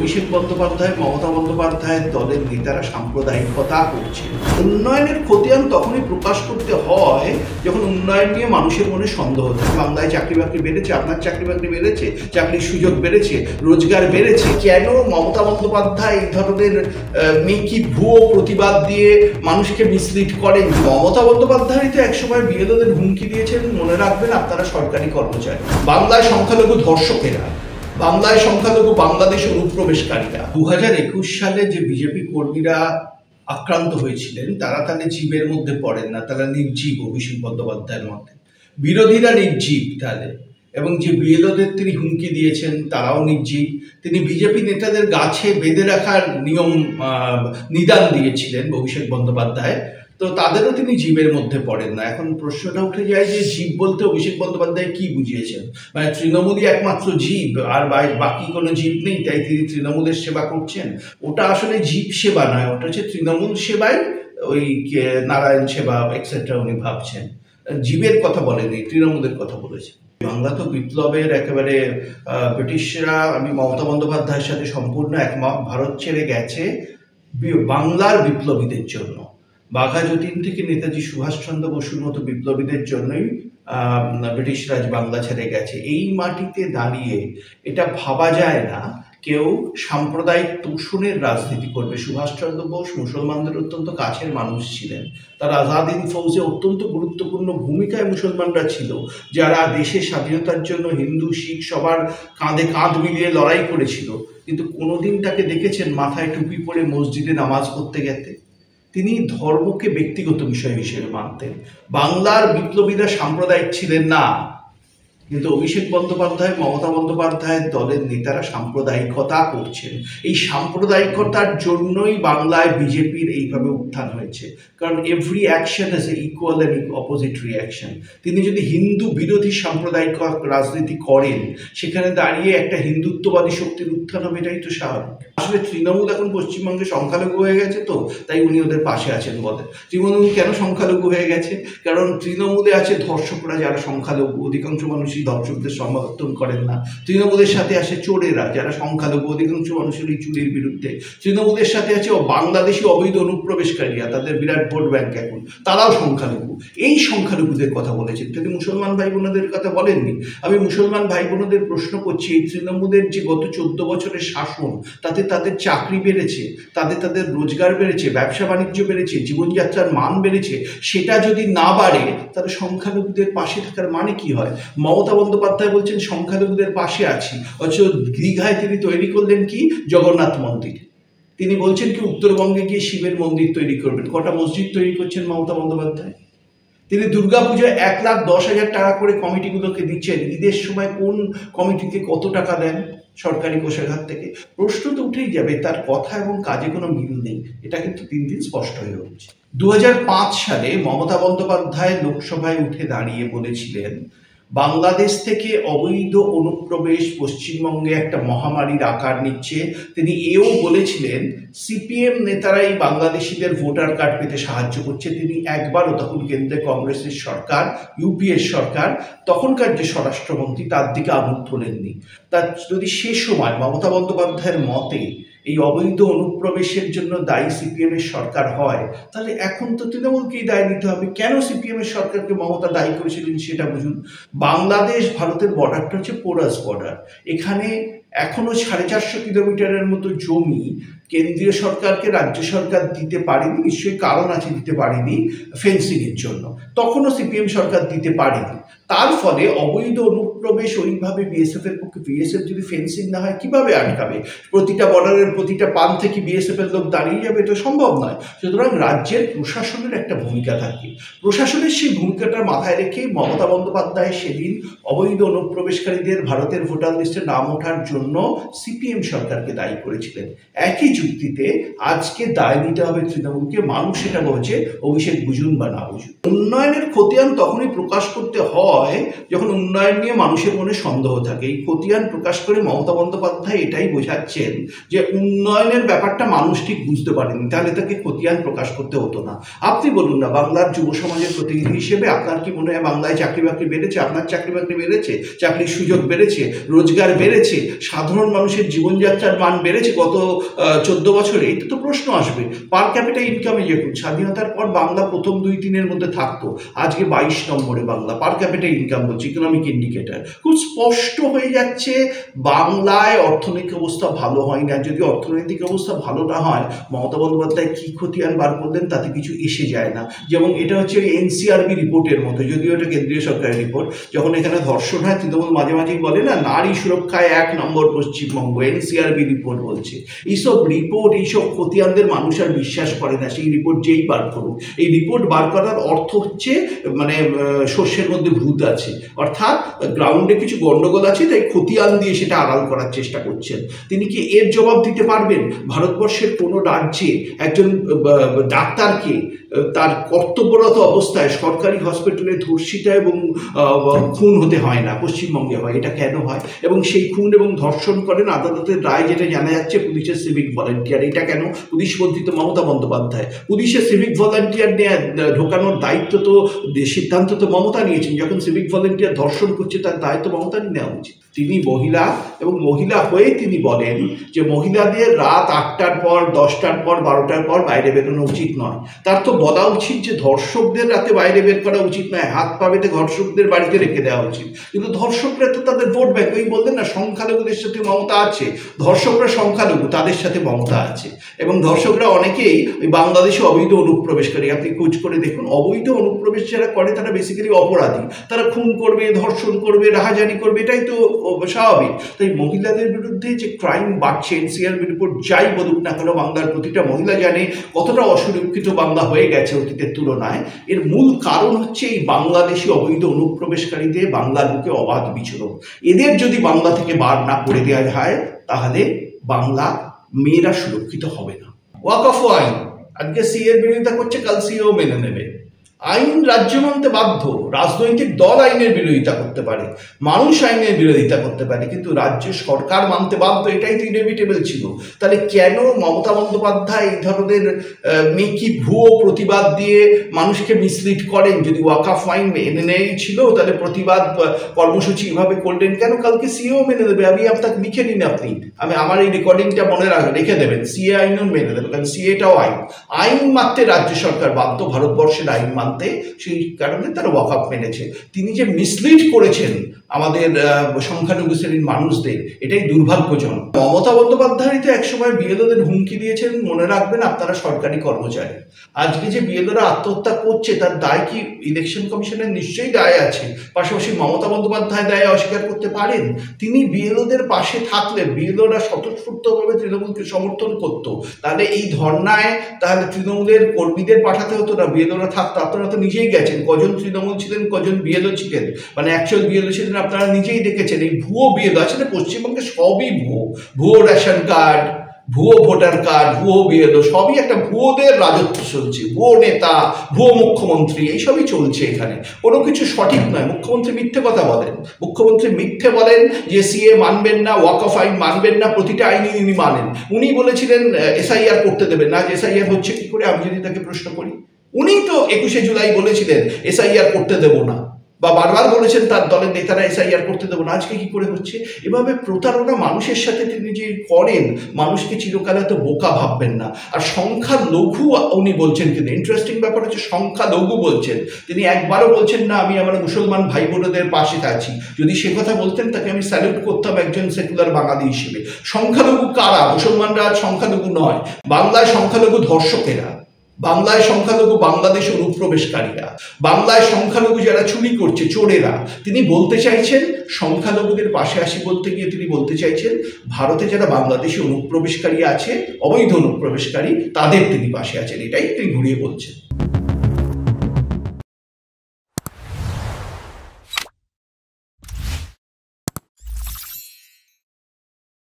অভিষেক বন্দ্যোপাধ্যায়, মমতা বন্দ্যোপাধ্যায়ের দলের নেতারা সাম্প্রদায়িকতা করছে। উন্নয়নের খতিয়ান তখনই প্রকাশ করতে হয় যখন উন্নয়ন নিয়ে মানুষের মনে সন্দেহ থাকে। বাংলায় চাকরি বাকরি বেড়েছে, আপনার চাকরি বাকরি বেড়েছে, চাকরির সুযোগ বেড়েছে, রোজগার বেড়েছে। কেন মমতা বন্দ্যোপাধ্যায় এই ধরনের মেকি ভুয়ো প্রতিবাদ দিয়ে মানুষকে মিসলিড করেন? মমতা বন্দ্যোপাধ্যায় তো একসময় বিএলওদের হুমকি দিয়েছেন, মনে রাখবেন আপনারা সরকারি কর্মচারী। বাংলায় সংখ্যালঘু ধর্ষকেরা, বাংলায় সংখ্যালঘু বাংলাদেশ অনুপ্রবেশকারীরা। 2021 সালে যে বিজেপি কর্মীরা আক্রান্ত হয়েছিলেন তারা তাহলে জীবের মধ্যে পড়েন না, তারা নির্জীব অভিষেক বন্দ্যোপাধ্যায়ের মতে। বিরোধীরা নির্জীব তাহলে, এবং যে বিএলওদের তিনি হুমকি দিয়েছেন তারাও নির্জীব। তিনি বিজেপি নেতাদের গাছে বেঁধে রাখার নিদান দিয়েছিলেন অভিষেক বন্দ্যোপাধ্যায়, তো তাদেরও তিনি জীবের মধ্যে পড়েন না। এখন প্রশ্নটা উঠে যায় যে জীব বলতে অভিষেক বন্দ্যোপাধ্যায় কি বুঝিয়েছেন? মানে তৃণমূলই একমাত্র জীব, আর বাকি কোনো জীব নেই, তাই তিনি তৃণমূলের সেবা করছেন? ওটা আসলে জীব সেবা নয়, ওটা হচ্ছে তৃণমূল সেবায় ওই নারায়ণ সেবা এক্সেট্রা উনি ভাবছেন। জীবের কথা বলেনি, তৃণমূলের কথা বলেছেন। বাংলা তো বিপ্লবের একেবারে ব্রিটিশরা, আমি মমতা বন্দ্যোপাধ্যায়ের সাথে সম্পূর্ণ একমত, ভারত ছেড়ে গেছে বাংলার বিপ্লবীদের জন্য। বাঘা যতীন থেকে নেতাজি সুভাষচন্দ্র বসুর মতো বিপ্লবীদের জন্যই ব্রিটিশ রাজ বাংলা ছেড়ে গেছে। এই মাটিতে দাঁড়িয়ে এটা ভাবা যায় না কেউ সাম্প্রদায়িক তোষণের রাজনীতি করবে। সুভাষচন্দ্র বোস মুসলমানদের অত্যন্ত কাছের মানুষ ছিলেন, তার আজাদ হিন্দ ফৌজে অত্যন্ত গুরুত্বপূর্ণ ভূমিকায় মুসলমানরা ছিল, যারা দেশের স্বাধীনতার জন্য হিন্দু শিখ সবার কাঁধে কাঁধ মিলিয়ে লড়াই করেছিল। কিন্তু কোনোদিন তাকে দেখেছেন মাথায় টুপি পরে মসজিদে নামাজ পড়তে গেতে? তিনি ধর্মকে ব্যক্তিগত বিষয় হিসেবে মানতেন। বাংলার বিপ্লবীরা সাম্প্রদায়িক ছিলেন না, কিন্তু অভিষেক বন্দ্যোপাধ্যায়, মমতা বন্দ্যোপাধ্যায়ের দলের নেতারা সাম্প্রদায়িকতা করছেন। এই সাম্প্রদায়িকতার জন্যই বাংলায় বিজেপির এইভাবে উত্থান হয়েছে, কারণ every action is a equal and opposite reaction. তিনি যদি হিন্দু বিরোধী সাম্প্রদায়িক রাজনীতি করেন, সেখানে দাঁড়িয়ে একটা হিন্দুত্ববাদী শক্তির উত্থান হবে, এটাই তো স্বাভাবিক। আসলে তৃণমূল এখন পশ্চিমবঙ্গে সংখ্যালঘু হয়ে গেছে, তো তাই উনি ওদের পাশে আছেন বলে। তৃণমূল কেন সংখ্যালঘু হয়ে গেছে? কারণ তৃণমূলে আছে ধর্ষকরা, যারা সংখ্যালঘু, অধিকাংশ মানুষই ধর্ষকদের সমর্থন করেন না। তৃণমূলের সাথে আছে চোরেরা, যারা সংখ্যালঘু, অধিকাংশ মানুষেরই চুরির বিরুদ্ধে। তৃণমূলের সাথে আছে বাংলাদেশি অবৈধ অনুপ্রবেশকারীরা, তাদের বিরাট ভোট ব্যাংক এখন, তারাও সংখ্যালঘু। এই সংখ্যালঘুদের কথা বলেছেন, তিনি মুসলমান ভাই বোনদের কথা বলেননি। আমি মুসলমান ভাই বোনদের প্রশ্ন করছি, এই তৃণমূলের যে গত 14 বছরের শাসন, তাতে তাদের চাকরি বেড়েছে, তাদের রোজগার বেড়েছে, ব্যবসা বাণিজ্য বেড়েছে, জীবনযাত্রার মান বেড়েছে, সেটা যদি না বাড়ে তাহলে সংখ্যালঘুদের পাশে থাকার মানে কি হয়? মমতা বন্দ্যোপাধ্যায় বলছেন সংখ্যালঘুদের পাশে আছি, অথচ দীঘায় তিনি তৈরি করলেন কি জগন্নাথ মন্দির। তিনি বলছেন কি উত্তরবঙ্গে গিয়ে শিবের মন্দির তৈরি করবেন। কটা মসজিদ তৈরি করছেন মমতা বন্দ্যোপাধ্যায়? তিনি দুর্গাপুজোয় 1,10,000 টাকা করে কমিটিগুলোকে দিচ্ছেন। ঈদের সময় কোন কমিটিকে কত টাকা দেন সরকারি কোষাগার থেকে? প্রশ্ন তো উঠেই যাবে, তার কথা এবং কাজে কোনো মিল নেই। এটা কিন্তু দিন দিন স্পষ্ট হয়ে উঠছে। 2005 সালে মমতা বন্দ্যোপাধ্যায় লোকসভায় উঠে দাঁড়িয়ে বলেছিলেন বাংলাদেশ থেকে অবৈধ অনুপ্রবেশ পশ্চিমবঙ্গে একটা মহামারীর আকার নিচ্ছে। তিনি এও বলেছিলেন সিপিএম নেতারাই বাংলাদেশিদের ভোটার কার্ড পেতে সাহায্য করছে। তিনি একবারও, তখন কেন্দ্রে কংগ্রেসের সরকার, ইউপিএর সরকার, তখনকার যে স্বরাষ্ট্রমন্ত্রী, তার দিকে আঙুল তোলেননি। তার যদি সে সময় মমতা বন্দ্যোপাধ্যায়ের মতে এই অবৈধ অনুপ্রবেশের জন্য দায়ী সিপিএম এর সরকার হয়, তাহলে এখন তো তৃণমূলকেই দায় নিতে হবে। কেন সিপিএম এর সরকারকে মমতা দায়ী করেছিলেন সেটা বুঝুন। বাংলাদেশ ভারতের বর্ডারটা হচ্ছে পোরাস বর্ডার। এখানে এখনো 450 কিলোমিটারের মতো জমি কেন্দ্রীয় সরকারকে রাজ্য সরকার দিতে পারেনি। নিশ্চয়ই কারণ আছে দিতে পারেনি, ফেন্সিং এর জন্য। তখনও সিপিএম সরকার দিতে পারেনি। তার ফলে অবৈধ অনুপ্রবেশ ওইভাবে বিএসএফ এর পক্ষে, বিএসএফ যদি ফেন্সিং না হয় কিভাবে আটকাবে? প্রতিটা বর্ডারের প্রতিটা প্রান্তে কি বিএসএফ এর লোক দাঁড়িয়ে যাবে? এটা সম্ভব নয়। সুতরাং রাজ্যের প্রশাসনের একটা ভূমিকা থাকে। প্রশাসনের সেই ভূমিকাটা মাথায় রেখে মমতা বন্দ্যোপাধ্যায় সেদিন অবৈধ অনুপ্রবেশকারীদের ভারতের ভোটার লিস্টে নাম ওঠার জন্য সিপিএম সরকারকে দায়ী করেছিলেন। একই যুক্তিতে আজকে দায় নিতে হবে তৃণমূলকে। মানুষ সেটা বলছে, অভিষেক বুঝুন বা না বুঝুন। উন্নয়নের খতিয়ান তখনই প্রকাশ করতে হয় যখন উন্নয়ন নিয়ে মানুষের মনে সন্দেহ থাকে। এই খতিয়ান প্রকাশ করে মমতা বন্দ্যোপাধ্যায় এটাই বোঝাচ্ছেন যে উন্নয়নের ব্যাপারটা মানুষ ঠিক বুঝতে পারেনি, তাহলে তাকে খতিয়ান প্রকাশ করতে হতো না। আপনি বলুন না, বাংলার যুব সমাজের প্রতিনিধি হিসেবে আপনার কি মনে হয় বাংলায় চাকরি বাকরি বেড়েছে? আপনার চাকরি বাকরি বেড়েছে, চাকরির সুযোগ বেড়েছে, রোজগার বেড়েছে, সাধারণ মানুষের জীবনযাত্রার মান বেড়েছে গত 14 বছরে? এটা তো প্রশ্ন আসবে। পার ক্যাপিটা ইনকামে দেখুন, স্বাধীনতার পর বাংলা প্রথম 2-3-এর মধ্যে থাকতো, আজকে 22 নম্বরে বাংলা পার ক্যাপিটা ইনকাম বলছে, ইকোনমিক ইন্ডিকেটর। খুব স্পষ্ট হয়ে যাচ্ছে বাংলায় অর্থনৈতিক অবস্থা ভালো হয় না। যদি অর্থনৈতিক অবস্থা ভালো না হয়, মমতা বন্দ্যোপাধ্যায় কি খতিয়ান বার করলেন তাতে কিছু এসে যায় না। যেমন এটা হচ্ছে ওই এনসিআরবি রিপোর্টের মতো, যদিও এটা কেন্দ্রীয় সরকারের রিপোর্ট। যখন এখানে ধর্ষণ হয়, তৃণমূল মাঝে মাঝেই বলে না, নারী সুরক্ষায় 1 নম্বর পশ্চিমবঙ্গ, এনসিআরবি রিপোর্ট বলছে। এইসব রিপোর্ট, এইসব খতিয়ানদের মানুষ আর বিশ্বাস করে না। সেই রিপোর্ট যেই বার করুক, এই রিপোর্ট বার করার অর্থ হচ্ছে মানে শস্যের মধ্যে ভূত আছে, অর্থাৎ গ্রাউন্ডে কিছু গন্ডগোল আছে, তাই খতিয়ান দিয়ে সেটা আড়াল করার চেষ্টা করছেন। তিনি কি এর জবাব দিতে পারবেন? ভারতবর্ষের কোনো রাজ্যে একজন ডাক্তারকে তার কর্তব্যরত অবস্থায় সরকারি হসপিটালে ধর্ষিতা এবং খুন হতে হয় না, পশ্চিমবঙ্গে হয়। এটা কেন হয়? এবং সেই খুন এবং ধর্ষণ করেন আদালতের রায় যেটা জানা যাচ্ছে পুলিশের সিভিক ভলান্টিয়ার। এটা কেন? পুলিশ মন্ত্রী তো মমতা বন্দ্যোপাধ্যায়। পুলিশের সিভিক ভলান্টিয়ার ঢোকানোর দায়িত্ব তো, সিদ্ধান্ত তো মমতা নিয়েছেন। যখন সিভিক ভলান্টিয়ার ধর্ষণ করছে, তার দায়িত্ব মমতারই নেওয়া উচিত। তিনি মহিলা, এবং মহিলা হয়ে তিনি বলেন যে মহিলাদের রাত 8টার পর, 10টার পর, 12টার পর বাইরে বেরোনো উচিত নয়। তার তো বলা উচিত যে ধর্ষকদের রাতে বাইরে বের করা উচিত নয়, হাত পা বেঁধে ধর্ষকদের বাড়িতে রেখে দেওয়া উচিত। কিন্তু ধর্ষকরা তো তাদের ভোট ব্যাংক। ওই বললেন না, সংখ্যালঘুদের সাথে মমতা আছে, ধর্ষকরা সংখ্যালঘু, তাদের সাথে মমতা আছে। এবং ধর্ষকরা অনেকেই ওই বাংলাদেশে অবৈধ অনুপ্রবেশকারী। আপনি খোঁজ করে দেখুন, অবৈধ অনুপ্রবেশ যারা করে তারা বেসিক্যালি অপরাধী। তারা খুন করবে, ধর্ষণ করবে, রাহাজানি করবে, এটাই তো স্বাভাবিক। তাই মহিলাদের বিরুদ্ধে যে ক্রাইম বাড়ছে, এনসিআরবি রিপোর্ট যাই বলুক না কেন, বাংলার প্রতিটা মহিলা জানে কতটা অসুরক্ষিত বাংলা হয়ে গেছে অতীতের তুলনায়। এর মূল কারণ হচ্ছে এই বাংলাদেশি অবৈধ অনুপ্রবেশকারীদের বাংলার বুকে অবাধ বিচরণ। এদের যদি বাংলা থেকে বার না করে দেওয়া হয়, তাহলে বাংলা মেয়েরা সুরক্ষিত হবে না। ওয়াকফ আইন, আজকে সিএর বিরোধিতা করছে, কাল সিও মেনে নেবে। আইন রাজ্য মানতে বাধ্য। রাজনৈতিক দল আইনের বিরোধিতা করতে পারে, মানুষ আইনের বিরোধিতা করতে পারে, কিন্তু রাজ্য সরকার মানতে বাধ্য। এটাই তো ইনএভিটেবল ছিল। তাহলে কেন মমতা বন্দ্যোপাধ্যায় এই ধরনের মেকি ভুয়ো প্রতিবাদ দিয়ে মানুষকে মিসলিড করেন? যদি ওয়াকফ আইন মেনে নেই ছিল, তাহলে প্রতিবাদ কর্মসূচি এভাবে করলেন কেন? কালকে সিও মেনে দেবে। আমি আপনাকে লিখে নিন, আপনি আমার এই রেকর্ডিংটা মনে রেখে দেবেন, সিএ আইনও মেনে দেবে, কারণ সিএটাও আইন। আইন মানতে রাজ্য সরকার বাধ্য, ভারতবর্ষের আইন মানতে। সেই কারণে তারা ওয়াকফ মেনেছে। তিনি যে মিসলিড করেছেন আমাদের সংখ্যালঘু শ্রেণীর মানুষদের, এটাই দুর্ভাগ্যজনক। মমতা বন্দ্যোপাধ্যায় তো একসময় বিএলওদের হুমকি দিয়েছেন, মনে রাখবেন আপনারা সরকারি কর্মচারী। আজকে যে বিএলওরা আত্মহত্যা করছে, তার দায় কি ইলেকশন কমিশনের? নিশ্চয়ই দায় আছে। পাশাপাশি মমতা বন্দ্যোপাধ্যায় দায় অস্বীকার করতে পারেন? তিনি বিএলওদের পাশে থাকলে বিএলওরা স্বতঃস্ফূর্তভাবে তৃণমূলকে সমর্থন করতো, তাহলে এই ধর্নায় তাহলে তৃণমূলের কর্মীদের পাঠাতে হতো না, বিএলওরা থাকতো। আপনারা তো নিজেই গেছেন, কজন তৃণমূল ছিলেন, কজন বিএলও ছিলেন, মানে অ্যাকচুয়াল বিএলও ছিলেন, আপনারা নিজেই দেখেছেন। এই ভুয়ো বিএলও আছে না পশ্চিমবঙ্গে, সবই ভুয়ো। ভুয়ো রেশন কার্ড, ভুয়ো ভোটার কার্ড, ভুয়ো বিএলও, সবই একটা ভুয়োদের রাজত্ব চলছে। ভুয়ো নেতা, ভুয়ো মুখ্যমন্ত্রী, এইসবই চলছে এখানে। কোনো কিছু সঠিক নয়। মুখ্যমন্ত্রী মিথ্যে কথা বলেন, মুখ্যমন্ত্রী মিথ্যে বলেন যে সিএ মানবেন না, ওয়াকফ আইন মানবেন না, প্রতিটা আইনই উনি মানেন। উনি বলেছিলেন এসআইআর করতে দেবেন না, এসআইআর হচ্ছে কি করে? আমি যদি তাকে প্রশ্ন করি, উনি তো 21শে জুলাই বলেছিলেন এসআইআর করতে দেব না, বা বারবার বলেছেন তার দলের নেতারা এসআইআর করতে দেবো না। আজকে কি করে হচ্ছে? এভাবে প্রতারণা মানুষের সাথে তিনি যে করেন, মানুষকে চিরকাল এত বোকা ভাববেন না। আর সংখ্যালঘু উনি বলছেন, কিন্তু ইন্টারেস্টিং ব্যাপার হচ্ছে সংখ্যালঘু বলছেন। তিনি একবারও বলছেন না আমি আমার মুসলমান ভাই বোনদের পাশে আছি। যদি সে কথা বলতেন, তাকে আমি স্যালুট করতাম একজন সেকুলার বাঙালি হিসেবে। সংখ্যালঘু কারা? মুসলমানরা আজ সংখ্যালঘু নয়। বাংলায় সংখ্যালঘু ধর্ষকেরা, বাংলায় সংখ্যালঘু বাংলাদেশ অনুপ্রবেশকারীরা, বাংলায় সংখ্যালঘু যারা চুরি করছে, চোরেরা। তিনি বলতে চাইছেন সংখ্যালঘুদের পাশে আসি বলতে গিয়ে তিনি বলতে চাইছেন ভারতে যারা বাংলাদেশি অনুপ্রবেশকারী আছে, অবৈধ অনুপ্রবেশকারী, তাদের তিনি পাশে আছেন। এটাই তিনি ঘুরিয়ে বলছেন।